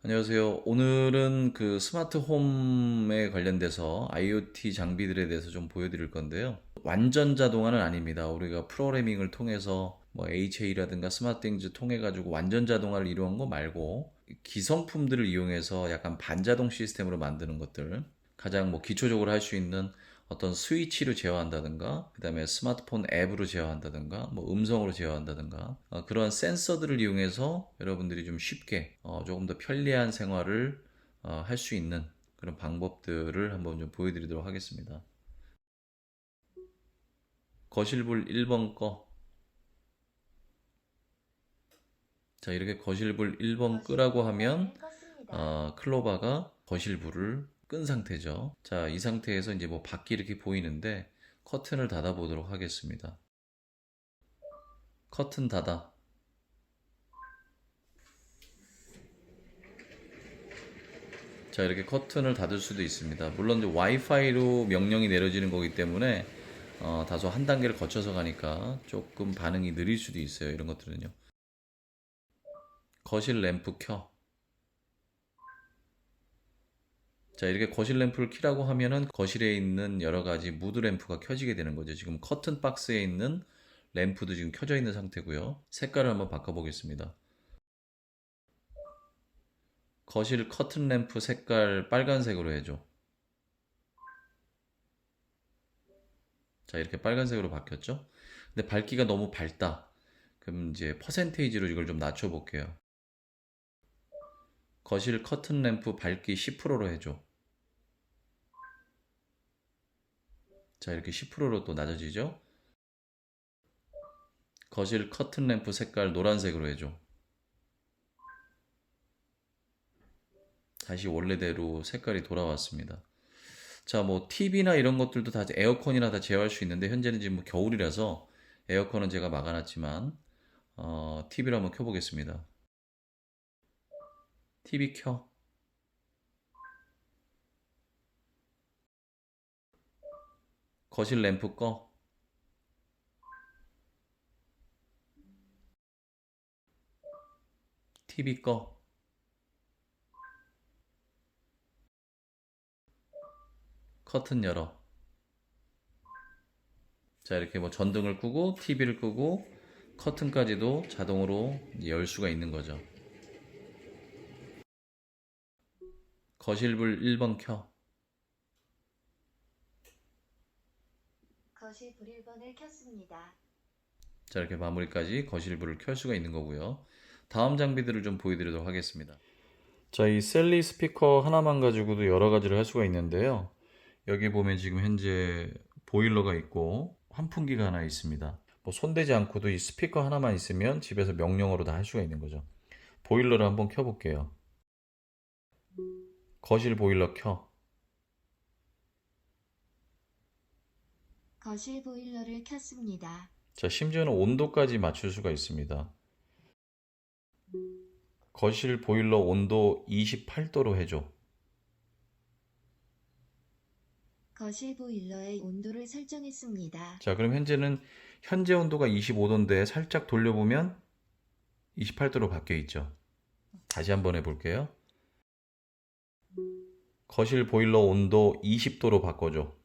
안녕하세요. 오늘은 그 스마트 홈에 관련돼서 IoT 장비들에 대해서 좀 보여드릴 건데요. 완전 자동화는 아닙니다. 우리가 프로그래밍을 통해서 뭐 HA라든가 스마트띵즈 통해 가지고 완전 자동화를 이루한 거 말고 기성품들을 이용해서 약간 반자동 시스템으로 만드는 것들, 가장 뭐 기초적으로 할 수 있는 어떤 스위치로 제어한다든가, 그 다음에 스마트폰 앱으로 제어한다든가, 뭐 음성으로 제어한다든가, 그런 센서들을 이용해서 여러분들이 좀 쉽게 조금 더 편리한 생활을 할 수 있는 그런 방법들을 한번 좀 보여드리도록 하겠습니다. 거실불 1번 꺼. 자, 이렇게 거실불 1번 끄라고 하면 클로바가 거실불을 끈 상태죠. 자, 이 상태에서 이제 뭐 밖이 이렇게 보이는데 커튼을 닫아 보도록 하겠습니다. 커튼 닫아. 자, 이렇게 커튼을 닫을 수도 있습니다. 물론 이제 와이파이로 명령이 내려지는 거기 때문에 다소 한 단계를 거쳐서 가니까 조금 반응이 느릴 수도 있어요. 이런 것들은요. 거실 램프 켜. 자, 이렇게 거실 램프를 켜라고 하면은 거실에 있는 여러 가지 무드 램프가 켜지게 되는 거죠. 지금 커튼 박스에 있는 램프도 지금 켜져 있는 상태고요. 색깔을 한번 바꿔보겠습니다. 거실 커튼 램프 색깔 빨간색으로 해줘. 자, 이렇게 빨간색으로 바뀌었죠? 근데 밝기가 너무 밝다. 그럼 이제 퍼센테이지로 이걸 좀 낮춰볼게요. 거실 커튼 램프 밝기 10%로 해줘. 자, 이렇게 10%로 또 낮아지죠? 거실 커튼 램프 색깔 노란색으로 해줘. 다시 원래대로 색깔이 돌아왔습니다. 자, 뭐 TV나 이런 것들도 다 에어컨이나 다 제어할 수 있는데 현재는 지금 뭐 겨울이라서 에어컨은 제가 막아놨지만 TV를 한번 켜보겠습니다. TV 켜. 거실 램프 꺼. TV 꺼. 커튼 열어. 자, 이렇게 뭐 전등을 끄고 TV를 끄고 커튼까지도 자동으로 열 수가 있는 거죠. 거실불 1번 켜. 거실불 1번을 켰습니다. 자, 이렇게 마무리까지 거실불을 켤 수가 있는 거고요. 다음 장비들을 좀 보여드리도록 하겠습니다. 자, 이 셀리 스피커 하나만 가지고도 여러 가지를 할 수가 있는데요. 여기 보면 지금 현재 보일러가 있고 환풍기가 하나 있습니다. 뭐 손대지 않고도 이 스피커 하나만 있으면 집에서 명령어로 다 할 수가 있는 거죠. 보일러를 한번 켜볼게요. 거실 보일러 켜. 거실 보일러를 켰습니다. 자, 심지어는 온도까지 맞출 수가 있습니다. 거실 보일러 온도 28도로 해줘. 거실 보일러의 온도를 설정했습니다. 자, 그럼 현재 온도가 25도인데 살짝 돌려보면 28도로 바뀌어 있죠. 다시 한번 해볼게요. 거실 보일러 온도 20도로 바꿔줘.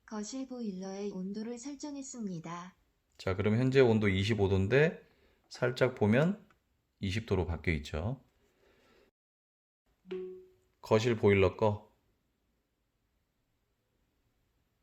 거실 보일러의 온도를 설정했습니다. 자, 그럼 현재 온도 25도인데 살짝 보면 20도로 바뀌어 있죠. 거실 보일러 꺼.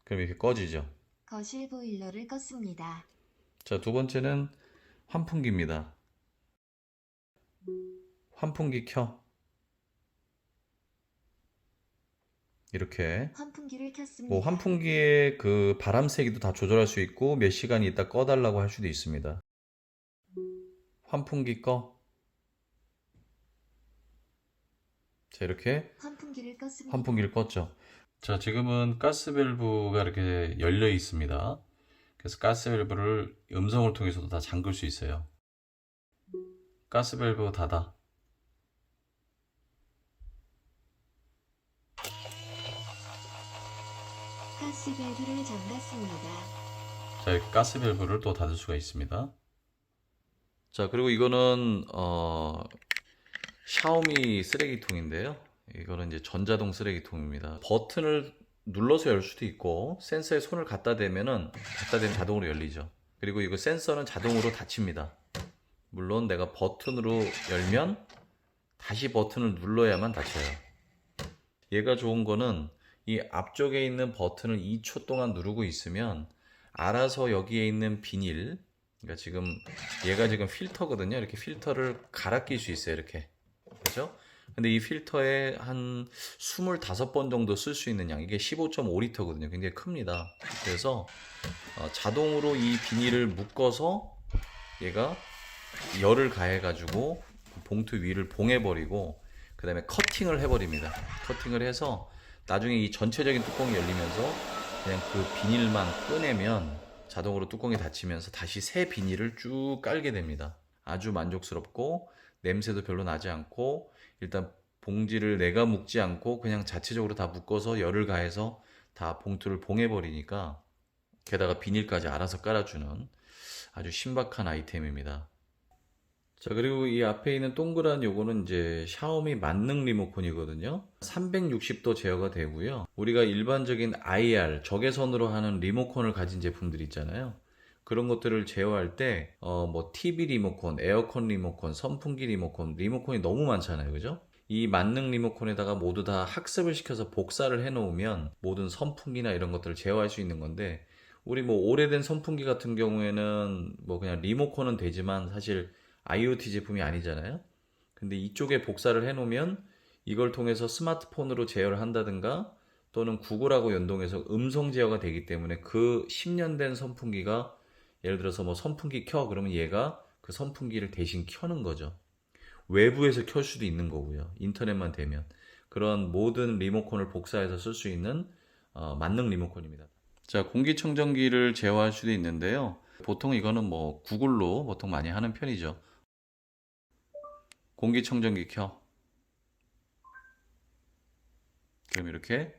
그럼 이렇게 꺼지죠. 거실 보일러를 껐습니다. 자, 두 번째는 환풍기입니다. 환풍기 켜. 이렇게 환풍기를 뭐 켰습니다. 환풍기의 그 바람 세기도 다 조절할 수 있고 몇 시간 있다 꺼달라고 할 수도 있습니다. 환풍기 꺼. 자, 이렇게 환풍기를 껐습니다. 환풍기를 껐죠. 자, 지금은 가스 밸브가 이렇게 열려 있습니다. 그래서 가스 밸브를 음성을 통해서도 다 잠글 수 있어요. 가스 밸브 닫아. 가스 밸브를 잠갔습니다. 자, 이렇게 가스 밸브를 또 닫을 수가 있습니다. 자, 그리고 이거는 샤오미 쓰레기통인데요. 이거는 이제 전자동 쓰레기통입니다. 버튼을 눌러서 열 수도 있고 센서에 손을 갖다 대면 자동으로 열리죠. 그리고 이거 센서는 자동으로 닫힙니다. 물론 내가 버튼으로 열면 다시 버튼을 눌러야만 닫혀요. 얘가 좋은 거는 이 앞쪽에 있는 버튼을 2초 동안 누르고 있으면 알아서 여기에 있는 비닐, 그러니까 지금 얘가 지금 필터거든요. 이렇게 필터를 갈아 낄 수 있어요. 이렇게. 그죠? 근데 이 필터에 한 25번 정도 쓸 수 있는 양, 이게 15.5리터거든요. 굉장히 큽니다. 그래서 자동으로 이 비닐을 묶어서 얘가 열을 가해가지고 봉투 위를 봉해버리고 그 다음에 커팅을 해버립니다. 커팅을 해서 나중에 이 전체적인 뚜껑이 열리면서 그냥 그 비닐만 꺼내면 자동으로 뚜껑이 닫히면서 다시 새 비닐을 쭉 깔게 됩니다. 아주 만족스럽고 냄새도 별로 나지 않고 일단 봉지를 내가 묶지 않고 그냥 자체적으로 다 묶어서 열을 가해서 다 봉투를 봉해버리니까 게다가 비닐까지 알아서 깔아주는 아주 신박한 아이템입니다. 자, 그리고 이 앞에 있는 동그란 요거는 이제 샤오미 만능 리모컨이거든요. 360도 제어가 되고요. 우리가 일반적인 IR, 적외선으로 하는 리모컨을 가진 제품들 있잖아요. 그런 것들을 제어할 때, 뭐, TV 리모컨, 에어컨 리모컨, 선풍기 리모컨, 리모컨이 너무 많잖아요. 그죠? 이 만능 리모컨에다가 모두 다 학습을 시켜서 복사를 해 놓으면 모든 선풍기나 이런 것들을 제어할 수 있는 건데, 우리 뭐 오래된 선풍기 같은 경우에는 뭐 그냥 리모컨은 되지만 사실 IoT 제품이 아니잖아요. 근데 이쪽에 복사를 해 놓으면 이걸 통해서 스마트폰으로 제어를 한다든가 또는 구글하고 연동해서 음성 제어가 되기 때문에 그 10년 된 선풍기가 예를 들어서 뭐 선풍기 켜 그러면 얘가 그 선풍기를 대신 켜는 거죠. 외부에서 켤 수도 있는 거고요. 인터넷만 되면. 그런 모든 리모컨을 복사해서 쓸 수 있는 만능 리모컨입니다. 자, 공기청정기를 제어할 수도 있는데요. 보통 이거는 뭐 구글로 보통 많이 하는 편이죠. 공기청정기 켜. 그럼 이렇게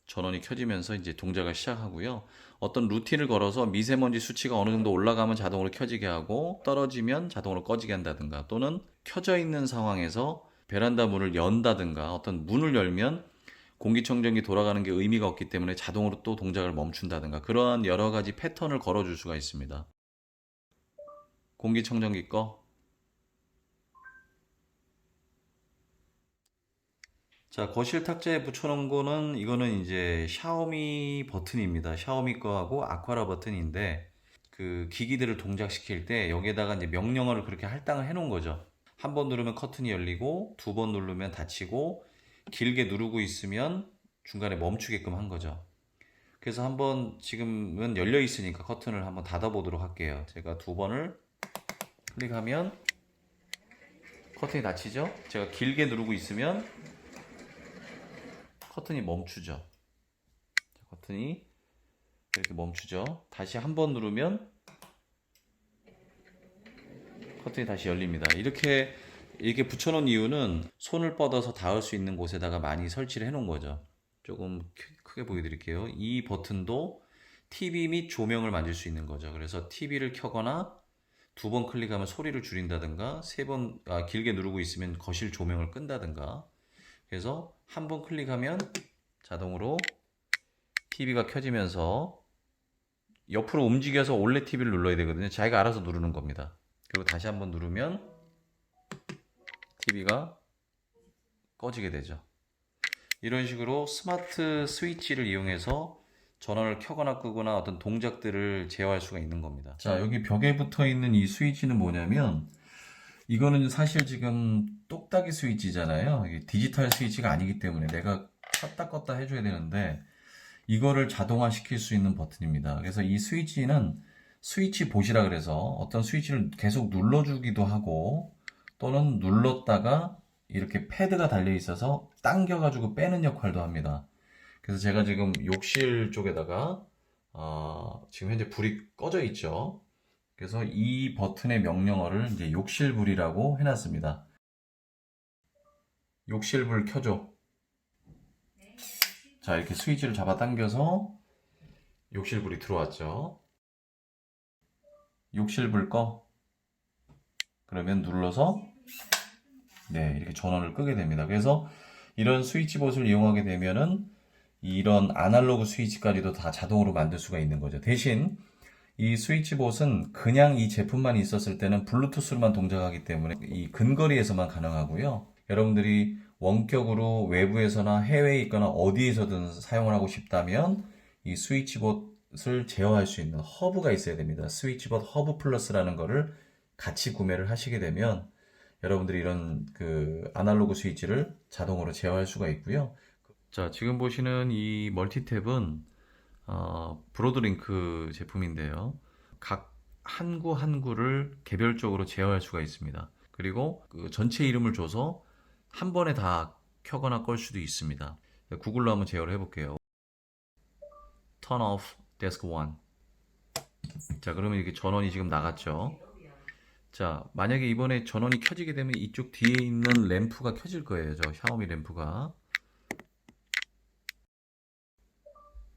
전원이 켜지면서 이제 동작을 시작하고요. 어떤 루틴을 걸어서 미세먼지 수치가 어느 정도 올라가면 자동으로 켜지게 하고 떨어지면 자동으로 꺼지게 한다든가 또는 켜져 있는 상황에서 베란다 문을 연다든가 어떤 문을 열면 공기청정기 돌아가는 게 의미가 없기 때문에 자동으로 또 동작을 멈춘다든가 그러한 여러 가지 패턴을 걸어줄 수가 있습니다. 공기청정기 꺼. 자, 거실 탁자에 붙여놓은 거는 이거는 이제 샤오미 버튼입니다. 샤오미 거하고 아쿠아라 버튼인데 그 기기들을 동작시킬 때 여기에다가 이제 명령어를 그렇게 할당을 해놓은 거죠. 한 번 누르면 커튼이 열리고 두 번 누르면 닫히고 길게 누르고 있으면 중간에 멈추게끔 한 거죠. 그래서 한번 지금은 열려 있으니까 커튼을 한번 닫아 보도록 할게요. 제가 두 번을 클릭하면 커튼이 닫히죠? 제가 길게 누르고 있으면 커튼이 멈추죠. 커튼이 이렇게 멈추죠. 다시 한 번 누르면 커튼이 다시 열립니다. 이렇게 붙여놓은 이유는 손을 뻗어서 닿을 수 있는 곳에다가 많이 설치를 해놓은 거죠. 조금 크게 보여드릴게요. 이 버튼도 TV 및 조명을 만질 수 있는 거죠. 그래서 TV를 켜거나 두 번 클릭하면 소리를 줄인다든가 길게 누르고 있으면 거실 조명을 끈다든가 그래서 한 번 클릭하면 자동으로 TV가 켜지면서 옆으로 움직여서 올레 TV를 눌러야 되거든요. 자기가 알아서 누르는 겁니다. 그리고 다시 한 번 누르면 TV가 꺼지게 되죠. 이런 식으로 스마트 스위치를 이용해서 전원을 켜거나 끄거나 어떤 동작들을 제어할 수가 있는 겁니다. 자, 여기 벽에 붙어 있는 이 스위치는 뭐냐면 이거는 사실 지금 똑딱이 스위치잖아요. 이게 디지털 스위치가 아니기 때문에 내가 켰다 껐다 해줘야 되는데 이거를 자동화 시킬 수 있는 버튼입니다. 그래서 이 스위치는 스위치 봇이라 그래서 어떤 스위치를 계속 눌러주기도 하고 또는 눌렀다가 이렇게 패드가 달려 있어서 당겨가지고 빼는 역할도 합니다. 그래서 제가 지금 욕실 쪽에다가 지금 현재 불이 꺼져 있죠. 그래서 이 버튼의 명령어를 이제 욕실불이라고 해놨습니다. 욕실불 켜줘. 자, 이렇게 스위치를 잡아당겨서 욕실불이 들어왔죠. 욕실불 꺼. 그러면 눌러서 네, 이렇게 전원을 끄게 됩니다. 그래서 이런 스위치봇을 이용하게 되면은 이런 아날로그 스위치까지도 다 자동으로 만들 수가 있는 거죠. 대신 이 스위치봇은 그냥 이 제품만 있었을 때는 블루투스로만 동작하기 때문에 이 근거리에서만 가능하고요. 여러분들이 원격으로 외부에서나 해외에 있거나 어디에서든 사용을 하고 싶다면 이 스위치봇을 제어할 수 있는 허브가 있어야 됩니다. 스위치봇 허브 플러스라는 거를 같이 구매를 하시게 되면 여러분들이 이런 그 아날로그 스위치를 자동으로 제어할 수가 있고요. 자, 지금 보시는 이 멀티탭은 브로드링크 제품인데요. 각 한 구 한 구를 개별적으로 제어할 수가 있습니다. 그리고 그 전체 이름을 줘서 한 번에 다 켜거나 끌 수도 있습니다. 구글로 한번 제어를 해볼게요. Turn off desk 1. 자, 그러면 이렇게 전원이 지금 나갔죠. 자, 만약에 이번에 전원이 켜지게 되면 이쪽 뒤에 있는 램프가 켜질 거예요. 저 샤오미 램프가.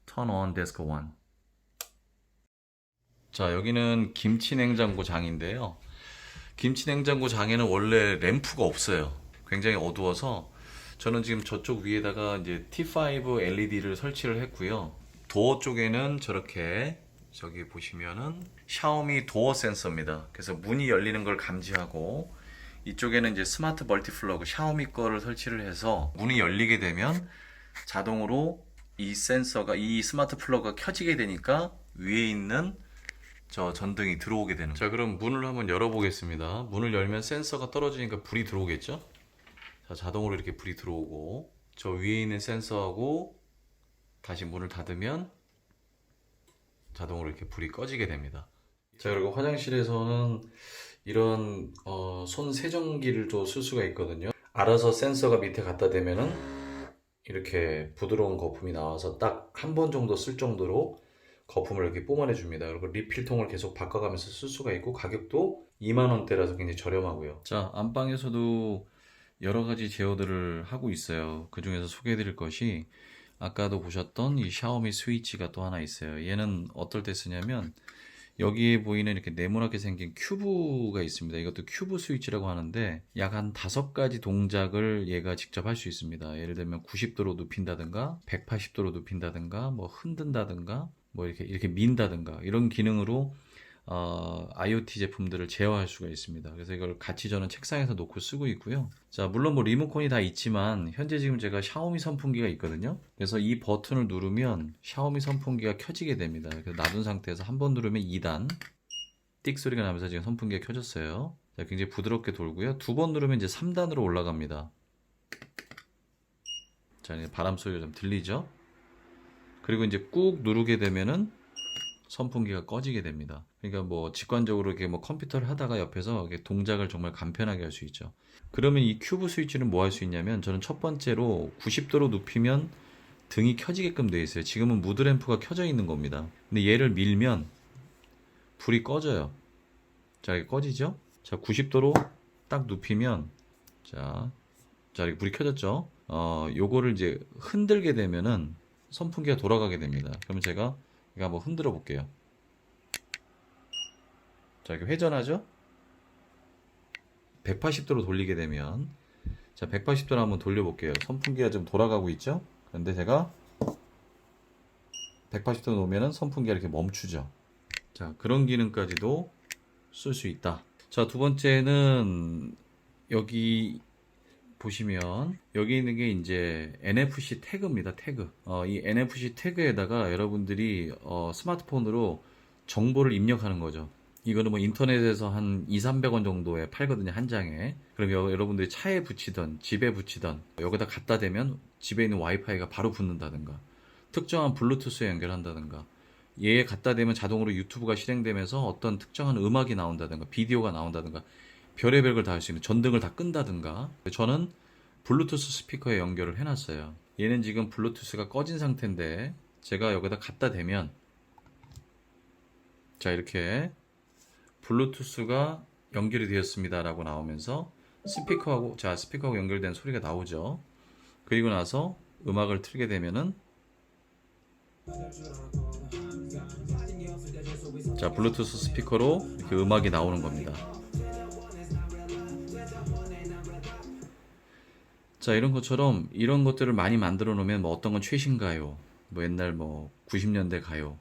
Turn on desk 1. 자, 여기는 김치 냉장고 장인데요. 김치 냉장고 장에는 원래 램프가 없어요. 굉장히 어두워서 저는 지금 저쪽 위에다가 이제 T5 LED를 설치를 했고요. 도어 쪽에는 저렇게 저기 보시면은 샤오미 도어 센서입니다. 그래서 문이 열리는 걸 감지하고 이쪽에는 이제 스마트 멀티 플러그 샤오미 거를 설치를 해서 문이 열리게 되면 자동으로 이 센서가 이 스마트 플러그가 켜지게 되니까 위에 있는 저 전등이 들어오게 되는 거예요. 자, 그럼 문을 한번 열어보겠습니다. 문을 열면 센서가 떨어지니까 불이 들어오겠죠? 자, 자동으로 이렇게 불이 들어오고 저 위에 있는 센서하고 다시 문을 닫으면 자동으로 이렇게 불이 꺼지게 됩니다. 자, 그리고 화장실에서는 이런 손 세정기를 또 쓸 수가 있거든요. 알아서 센서가 밑에 갖다 대면은 이렇게 부드러운 거품이 나와서 딱 한 번 정도 쓸 정도로 거품을 이렇게 뿜어내 줍니다. 그리고 리필통을 계속 바꿔가면서 쓸 수가 있고 가격도 2만 원대라서 굉장히 저렴하고요. 자, 안방에서도 여러 가지 제어들을 하고 있어요. 그 중에서 소개해 드릴 것이 아까도 보셨던 이 샤오미 스위치가 또 하나 있어요. 얘는 어떨 때 쓰냐면 여기에 보이는 이렇게 네모나게 생긴 큐브가 있습니다. 이것도 큐브 스위치라고 하는데 약 한 5가지 동작을 얘가 직접 할 수 있습니다. 예를 들면 90도로 눕힌다든가 180도로 눕힌다든가 뭐 흔든다든가 뭐 이렇게 민다든가 이런 기능으로 IoT 제품들을 제어할 수가 있습니다. 그래서 이걸 같이 저는 책상에서 놓고 쓰고 있고요. 자, 물론 뭐 리모컨이 다 있지만 현재 지금 제가 샤오미 선풍기가 있거든요. 그래서 이 버튼을 누르면 샤오미 선풍기가 켜지게 됩니다. 그래서 놔둔 상태에서 한 번 누르면 2단 띡 소리가 나면서 지금 선풍기가 켜졌어요. 자, 굉장히 부드럽게 돌고요. 2번 누르면 이제 3단으로 올라갑니다. 자, 이제 바람 소리가 좀 들리죠? 그리고 이제 꾹 누르게 되면은 선풍기가 꺼지게 됩니다. 그러니까 뭐 직관적으로 이렇게 뭐 컴퓨터를 하다가 옆에서 이렇게 동작을 정말 간편하게 할 수 있죠. 그러면 이 큐브 스위치는 뭐 할 수 있냐면 저는 첫 번째로 90도로 눕히면 등이 켜지게끔 되어 있어요. 지금은 무드램프가 켜져 있는 겁니다. 근데 얘를 밀면 불이 꺼져요. 자, 이게 꺼지죠? 자, 90도로 딱 눕히면 자, 이렇게 불이 켜졌죠? 요거를 이제 흔들게 되면은 선풍기가 돌아가게 됩니다. 그러면 제가 이거 한번 흔들어 볼게요. 자, 이렇게 회전하죠? 180도로 돌리게 되면 자, 180도로 한번 돌려볼게요. 선풍기가 좀 돌아가고 있죠? 그런데 제가 180도 놓으면 선풍기가 이렇게 멈추죠. 자, 그런 기능까지도 쓸 수 있다. 자, 두 번째는 여기 보시면 여기 있는 게 이제 NFC 태그입니다. 태그. 이 NFC 태그에다가 여러분들이 스마트폰으로 정보를 입력하는 거죠. 이거는 뭐 인터넷에서 한 200~300원 정도에 팔거든요. 한 장에. 그럼 여러분들이 차에 붙이던 집에 붙이던 여기다 갖다 대면 집에 있는 와이파이가 바로 붙는다든가 특정한 블루투스에 연결한다든가 얘에 갖다 대면 자동으로 유튜브가 실행되면서 어떤 특정한 음악이 나온다든가 비디오가 나온다든가 별의별 걸 다 할 수 있는 전등을 다 끈다든가 저는 블루투스 스피커에 연결을 해놨어요. 얘는 지금 블루투스가 꺼진 상태인데 제가 여기다 갖다 대면 자, 이렇게 블루투스가 연결이 되었습니다 라고 나오면서 스피커하고 연결된 소리가 나오죠. 그리고 나서 음악을 틀게 되면은 자, 블루투스 스피커로 이렇게 음악이 나오는 겁니다. 자, 이런 것처럼 이런 것들을 많이 만들어 놓으면 뭐 어떤 건 최신가요, 뭐 옛날 뭐 90년대 가요,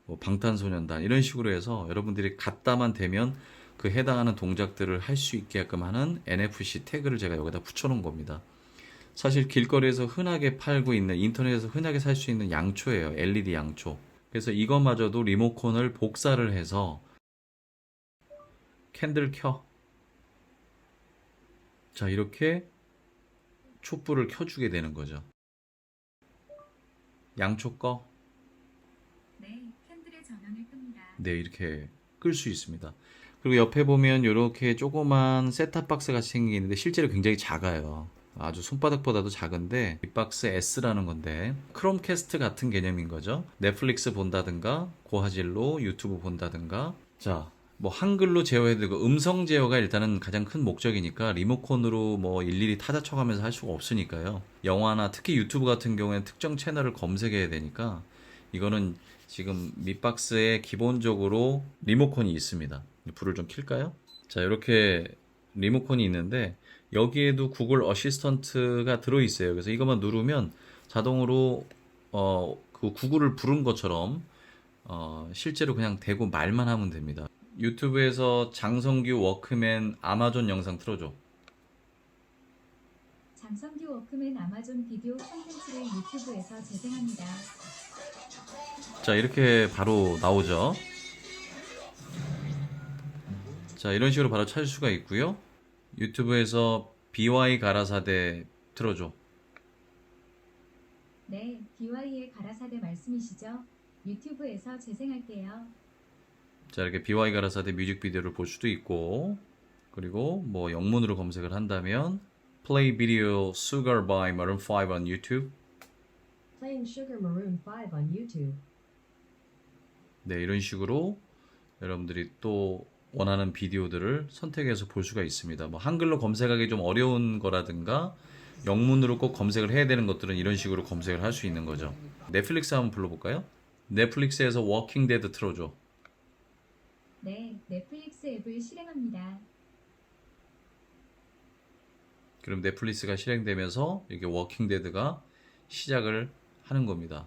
뭐 방탄소년단 이런 식으로 해서 여러분들이 갖다만 대면 그 해당하는 동작들을 할 수 있게끔 하는 NFC 태그를 제가 여기다 붙여 놓은 겁니다. 사실 길거리에서 흔하게 팔고 있는, 인터넷에서 흔하게 살 수 있는 양초예요. LED 양초. 그래서 이것마저도 리모컨을 복사를 해서 캔들 켜. 자, 이렇게 촛불을 켜주게 되는 거죠. 양초 꺼. 네, 캔들의 전원을 끕니다. 네, 이렇게 끌 수 있습니다. 그리고 옆에 보면 이렇게 조그만 셋탑 박스 같이 생기는데 실제로 굉장히 작아요. 아주 손바닥보다도 작은데 빅박스 S라는 건데 크롬캐스트 같은 개념인 거죠. 넷플릭스 본다든가 고화질로 유튜브 본다든가. 자, 뭐 한글로 제어해야 되고 음성 제어가 일단은 가장 큰 목적이니까 리모컨으로 뭐 일일이 타자 쳐가면서 할 수가 없으니까요. 영화나 특히 유튜브 같은 경우에는 특정 채널을 검색해야 되니까 이거는 지금 밑박스에 기본적으로 리모컨이 있습니다. 불을 좀 킬까요? 자, 이렇게 리모컨이 있는데 여기에도 구글 어시스턴트가 들어있어요. 그래서 이것만 누르면 자동으로 그 구글을 부른 것처럼 실제로 그냥 대고 말만 하면 됩니다. 유튜브에서 장성규 워크맨 아마존 영상 틀어줘. 장성규 워크맨 아마존 비디오 콘텐츠를 유튜브에서 재생합니다. 자, 이렇게 바로 나오죠. 자, 이런 식으로 바로 찾을 수가 있고요. 유튜브에서 BY 가라사대 틀어줘. 네, BY의 가라사대 말씀이시죠? 유튜브에서 재생할게요. 자, 이렇게 BY 가라사대 뮤직비디오를 볼 수도 있고, 그리고 뭐 영문으로 검색을 한다면 Play Video Sugar by Maroon 5 on YouTube. Playing Sugar Maroon 5 on YouTube. 네, 이런 식으로 여러분들이 또 원하는 비디오들을 선택해서 볼 수가 있습니다. 뭐 한글로 검색하기 좀 어려운 거라든가 영문으로 꼭 검색을 해야 되는 것들은 이런 식으로 검색을 할 수 있는 거죠. 넷플릭스 한번 불러볼까요? 넷플릭스에서 워킹 데드 틀어줘. 네, 넷플릭스 앱을 실행합니다. 그럼 넷플릭스가 실행되면서 이게 워킹 데드가 시작을 하는 겁니다.